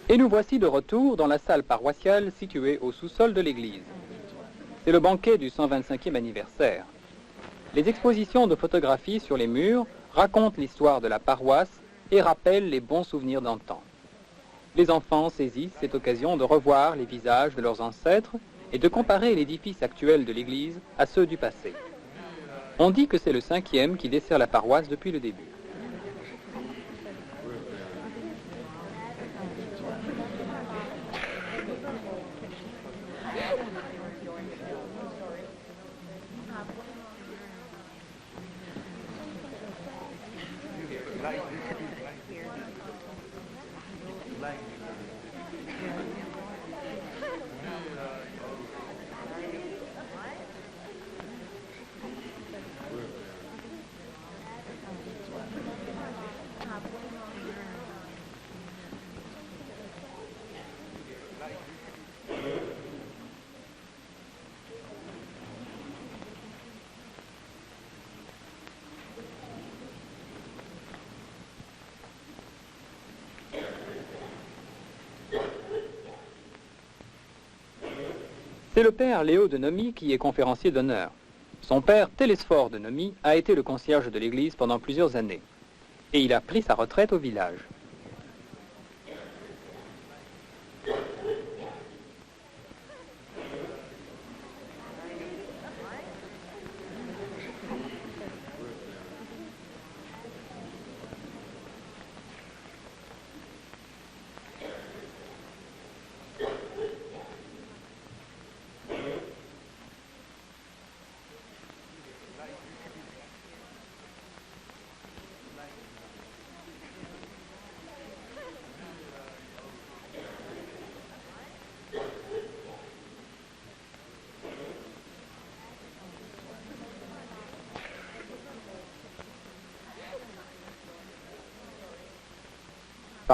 Et nous voici de retour dans la salle paroissiale située au sous-sol de l'église. C'est le banquet du 125e anniversaire. Les expositions de photographies sur les murs racontent l'histoire de la paroisse et rappellent les bons souvenirs d'antan. Les enfants saisissent cette occasion de revoir les visages de leurs ancêtres et de comparer l'édifice actuel de l'église à ceux du passé. On dit que c'est le 5e qui dessert la paroisse depuis le début. C'est le père Léo de Nomy qui est conférencier d'honneur. Son père, Télésphore de Nomy, a été le concierge de l'église pendant plusieurs années. Et il a pris sa retraite au village.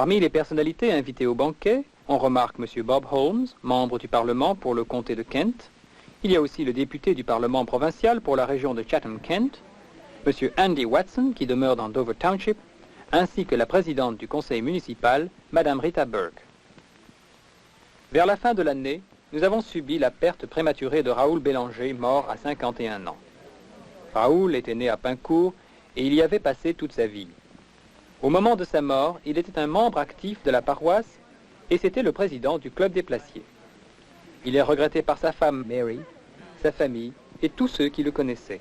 Parmi les personnalités invitées au banquet, on remarque M. Bob Holmes, membre du Parlement pour le comté de Kent. Il y a aussi le député du Parlement provincial pour la région de Chatham-Kent, M. Andy Watson, qui demeure dans Dover Township, ainsi que la présidente du conseil municipal, Mme Rita Burke. Vers la fin de l'année, nous avons subi la perte prématurée de Raoul Bélanger, mort à 51 ans. Raoul était né à Pincourt et il y avait passé toute sa vie. Au moment de sa mort, il était un membre actif de la paroisse et c'était le président du club des placiers. Il est regretté par sa femme Mary, sa famille et tous ceux qui le connaissaient.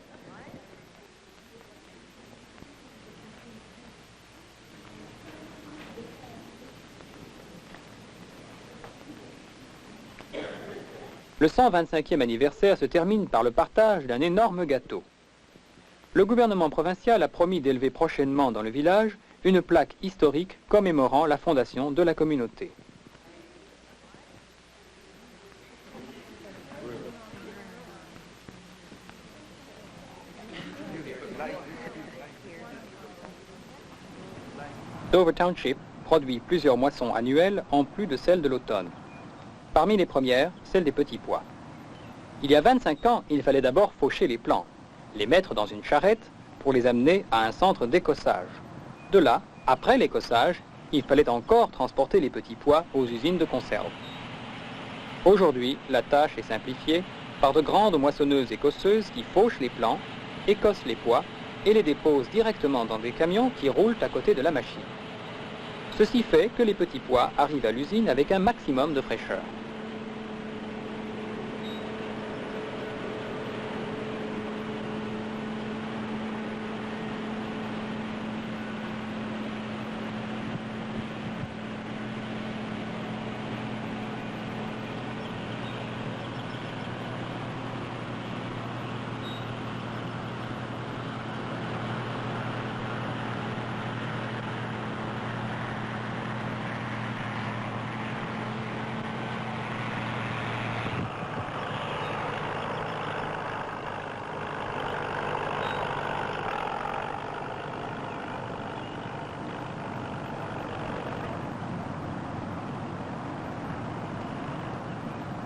Le 125e anniversaire se termine par le partage d'un énorme gâteau. Le gouvernement provincial a promis d'élever prochainement dans le village une plaque historique commémorant la fondation de la communauté. Dover Township produit plusieurs moissons annuelles en plus de celles de l'automne. Parmi les premières, celle des petits pois. Il y a 25 ans, il fallait d'abord faucher les plants, les mettre dans une charrette pour les amener à un centre d'écossage. De là, après l'écossage, il fallait encore transporter les petits pois aux usines de conserve. Aujourd'hui, la tâche est simplifiée par de grandes moissonneuses écosseuses qui fauchent les plants, écossent les pois et les déposent directement dans des camions qui roulent à côté de la machine. Ceci fait que les petits pois arrivent à l'usine avec un maximum de fraîcheur.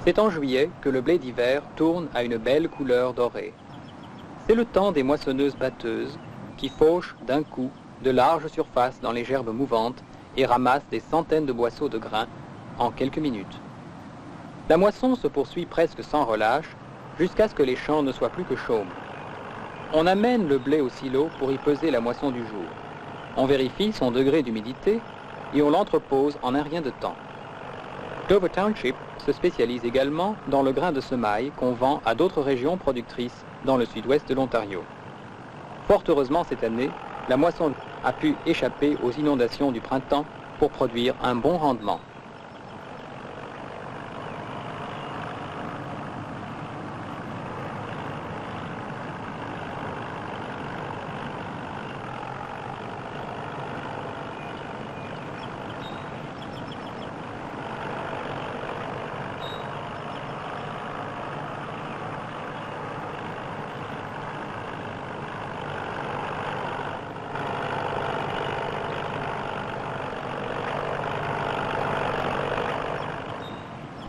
C'est en juillet que le blé d'hiver tourne à une belle couleur dorée. C'est le temps des moissonneuses batteuses qui fauchent d'un coup de larges surfaces dans les gerbes mouvantes et ramassent des centaines de boisseaux de grains en quelques minutes. La moisson se poursuit presque sans relâche jusqu'à ce que les champs ne soient plus que chaumes. On amène le blé au silo pour y peser la moisson du jour. On vérifie son degré d'humidité et on l'entrepose en un rien de temps. Dover Township se spécialise également dans le grain de semaille qu'on vend à d'autres régions productrices dans le sud-ouest de l'Ontario. Fort heureusement cette année, la moisson a pu échapper aux inondations du printemps pour produire un bon rendement.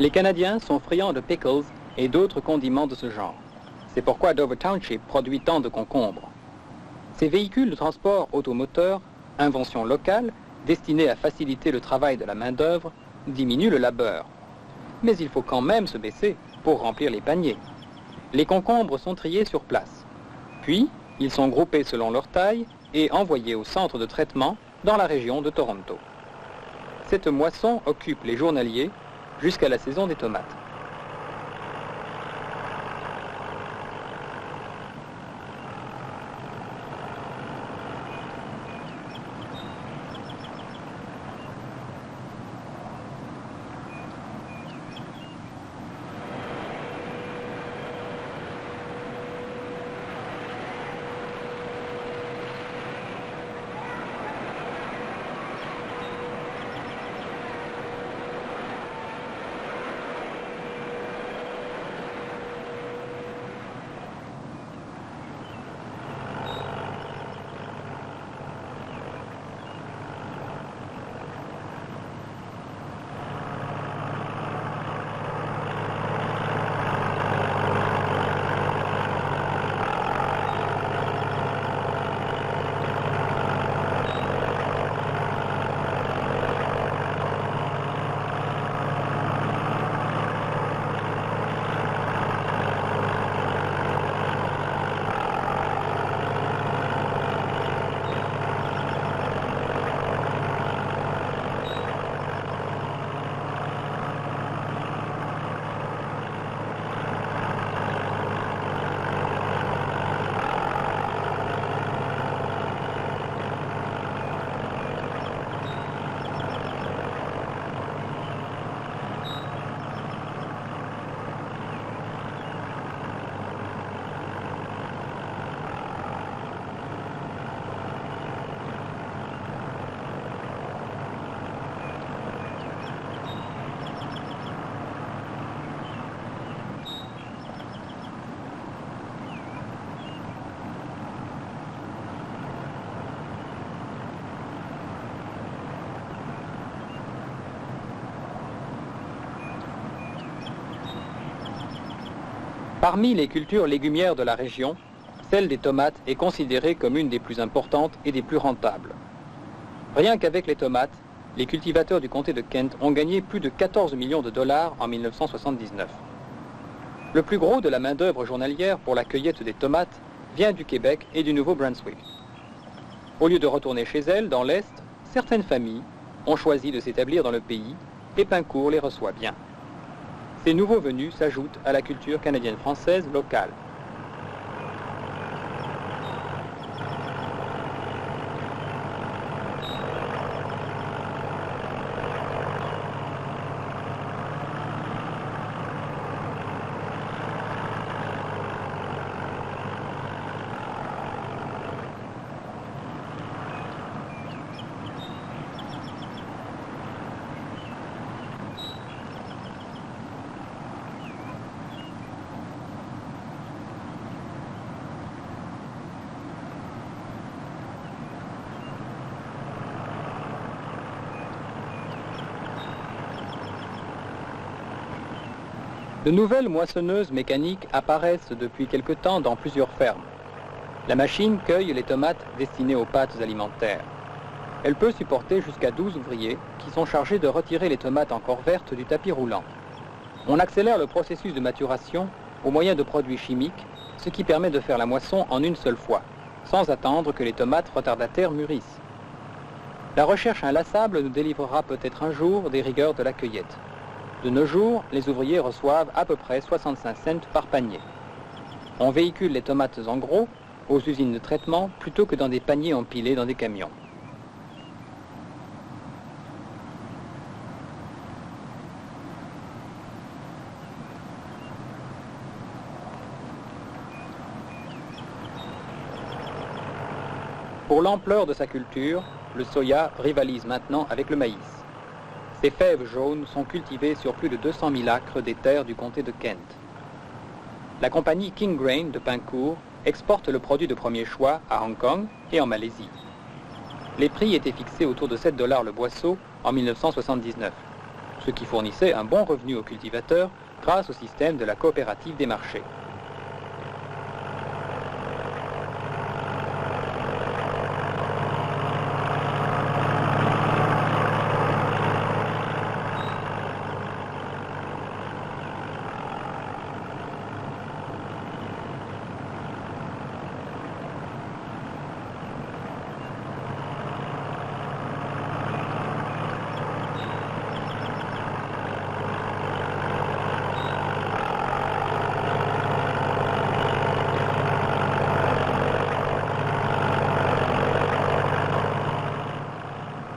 Les Canadiens sont friands de pickles et d'autres condiments de ce genre. C'est pourquoi Dover Township produit tant de concombres. Ces véhicules de transport automoteur, invention locale, destinés à faciliter le travail de la main-d'œuvre, diminuent le labeur. Mais il faut quand même se baisser pour remplir les paniers. Les concombres sont triés sur place. Puis, ils sont groupés selon leur taille et envoyés au centre de traitement dans la région de Toronto. Cette moisson occupe les journaliers jusqu'à la saison des tomates. Parmi les cultures légumières de la région, celle des tomates est considérée comme une des plus importantes et des plus rentables. Rien qu'avec les tomates, les cultivateurs du comté de Kent ont gagné plus de 14 millions de dollars en 1979. Le plus gros de la main-d'œuvre journalière pour la cueillette des tomates vient du Québec et du Nouveau-Brunswick. Au lieu de retourner chez elles, dans l'Est, certaines familles ont choisi de s'établir dans le pays et Pincourt les reçoit bien. Ces nouveaux venus s'ajoutent à la culture canadienne-française locale. De nouvelles moissonneuses mécaniques apparaissent depuis quelque temps dans plusieurs fermes. La machine cueille les tomates destinées aux pâtes alimentaires. Elle peut supporter jusqu'à 12 ouvriers qui sont chargés de retirer les tomates encore vertes du tapis roulant. On accélère le processus de maturation au moyen de produits chimiques, ce qui permet de faire la moisson en une seule fois, sans attendre que les tomates retardataires mûrissent. La recherche inlassable nous délivrera peut-être un jour des rigueurs de la cueillette. De nos jours, les ouvriers reçoivent à peu près 65 cents par panier. On véhicule les tomates en gros aux usines de traitement plutôt que dans des paniers empilés dans des camions. Pour l'ampleur de sa culture, le soya rivalise maintenant avec le maïs. Ces fèves jaunes sont cultivées sur plus de 200 000 acres des terres du comté de Kent. La compagnie King Grain de Pincourt exporte le produit de premier choix à Hong Kong et en Malaisie. Les prix étaient fixés autour de 7 $ le boisseau en 1979, ce qui fournissait un bon revenu aux cultivateurs grâce au système de la coopérative des marchés.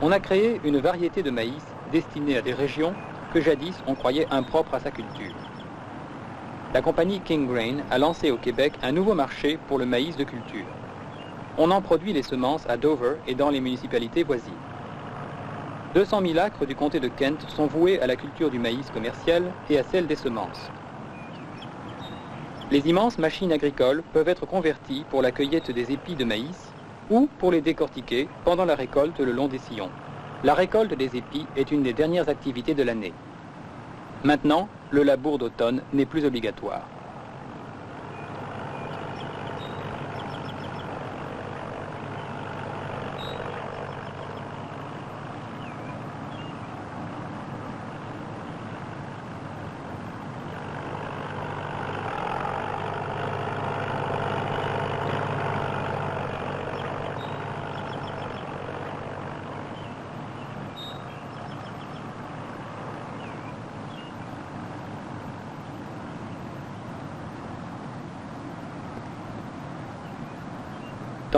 On a créé une variété de maïs destinée à des régions que jadis on croyait impropres à sa culture. La compagnie King Grain a lancé au Québec un nouveau marché pour le maïs de culture. On en produit les semences à Dover et dans les municipalités voisines. 200 000 acres du comté de Kent sont voués à la culture du maïs commercial et à celle des semences. Les immenses machines agricoles peuvent être converties pour la cueillette des épis de maïs ou pour les décortiquer pendant la récolte le long des sillons. La récolte des épis est une des dernières activités de l'année. Maintenant, le labour d'automne n'est plus obligatoire.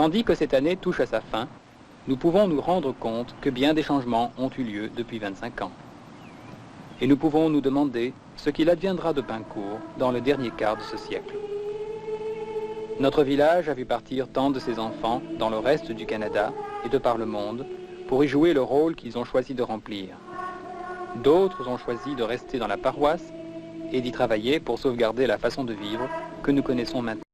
Tandis que cette année touche à sa fin, nous pouvons nous rendre compte que bien des changements ont eu lieu depuis 25 ans. Et nous pouvons nous demander ce qu'il adviendra de Pincourt dans le dernier quart de ce siècle. Notre village a vu partir tant de ses enfants dans le reste du Canada et de par le monde pour y jouer le rôle qu'ils ont choisi de remplir. D'autres ont choisi de rester dans la paroisse et d'y travailler pour sauvegarder la façon de vivre que nous connaissons maintenant.